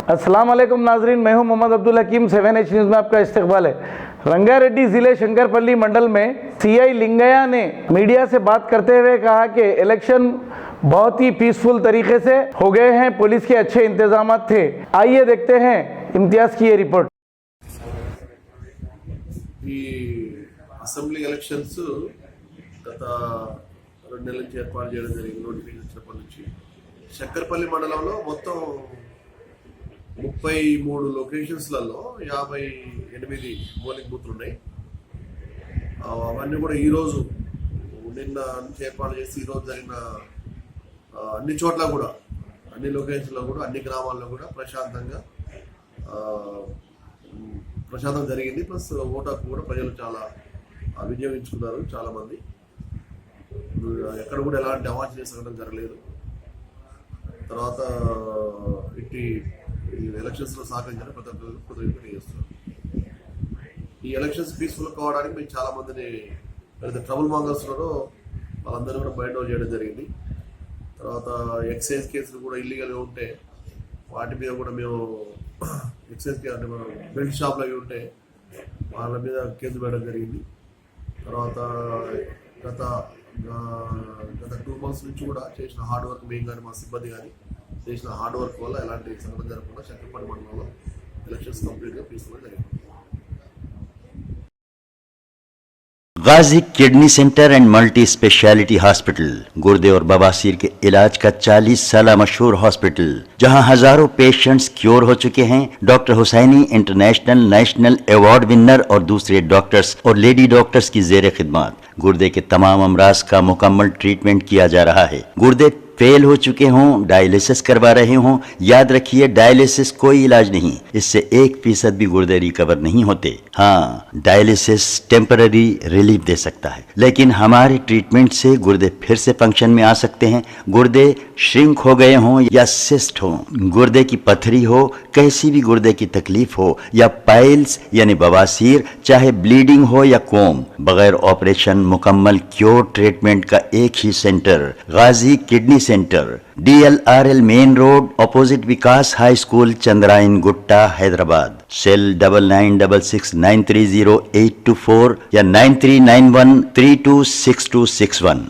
अस्सलाम वालेकुम नाजरीन, मैं हूं मोहम्मद अब्दुल हकीम। 7H न्यूज़ में आपका इस्तकबाल है। रंगारेड्डी ज़िले शंकरपल्ली मंडल में सीआई लिंगैया ने मीडिया से बात करते हुए कहा कि इलेक्शन बहुत ही पीसफुल तरीके से हो गए हैं, पुलिस के अच्छे इंतजाम थे। आइए देखते हैं इम्तियाज़ की ये रिपोर्ट। ఈ అసెంబ్లీ ఎలక్షన్స్ గత 2 నెలల నుంచి ఏర్పాటు చేయడం జరిగింది. నోటిఫికేషన్ వచ్చినప్పటి నుంచి శంకర్పల్లి మండలంలో మొత్తం 33 లొకేషన్స్లలో 58 పోలింగ్ బూత్లు ఉన్నాయి. అవన్నీ కూడా ఈరోజు నిన్న నుంచి ఏర్పాటు చేసి ఈరోజు జరిగిన అన్ని చోట్ల కూడా అన్ని లొకేషన్లో కూడా అన్ని గ్రామాల్లో కూడా ప్రశాంతంగా జరిగింది. ప్లస్ ఓటు హక్కు కూడా ప్రజలు చాలా వినియోగించుకున్నారు. చాలామంది ఎక్కడ కూడా ఎలాంటి అవాంఛనీయ సంఘటన జరగలేదు. తర్వాత ఇట్టి ఎలక్షన్స్లో సహకరించాలని ప్రతి ఒక్కరు కృతజ్ఞతలు తెలియజేస్తున్నారు. ఈ ఎలక్షన్స్ పీస్ఫుల్ కావడానికి మేము చాలామందిని ఏదైతే ట్రబుల్ మాంగర్స్ ఉన్నారో వాళ్ళందరూ కూడా బైండ్ అవుట్ చేయడం జరిగింది. తర్వాత ఎక్సైజ్ కేసులు కూడా ఇల్లీగల్గా ఉంటే వాటి మీద కూడా మేము ఎక్సైజ్ అంటే మనం బెల్ట్ షాప్లు అవి ఉంటే వాళ్ళ మీద కేసు పెట్టడం జరిగింది. తర్వాత గత 2 months నుంచి కూడా చేసిన హార్డ్ వర్క్, మేము కానీ మా సిబ్బంది కానీ చేసిన హార్డ్ వర్క్ వల్ల ఎలాంటి సంఘటన జరగకుండా శంకరపల్లి మండలంలో ఎలక్షన్స్ కంప్లీట్గా పీస్ఫుల్గా జరిగింది. Ghazi kidney centre and multi speciality hospital गुर्दे और बवासीर के इलाज का 40 साल मशहूर हॉस्पिटल, जहां हजारों पेशेंट्स क्योर हो चुके हैं। Doctor Hussaini international national award winner और दूसरे डॉक्टर्स और लेडी डॉक्टर्स की जेर खिदमत गुर्दे के तमाम अमराज का मुकम्मल ट्रीटमेंट किया जा रहा है। गुर्दे फेल हो चुके हों, डायलिसिस करवा रहे हों, याद रखिए डायलिसिस कोई इलाज नहीं, इससे 1% भी गुर्दे रिकवर नहीं होते। हाँ, डायलिसिस टेम्पररी रिलीफ दे सकता है, लेकिन हमारे ट्रीटमेंट से गुर्दे फिर से फंक्शन में आ सकते हैं। गुर्दे श्रिंक हो गए हों या सिस्ट हो, गुर्दे की पथरी हो, कैसी भी गुर्दे की तकलीफ हो या पाइल्स यानी बवासीर, चाहे ब्लीडिंग हो या कोम, बगैर ऑपरेशन मुकम्मल क्योर ट्रीटमेंट का एक ही centre, Ghazi kidney centre, DLRL main road opposite Vikas high school, Chandrayan Gutta, Hyderabad. Cell 9966930824 या 9391326261।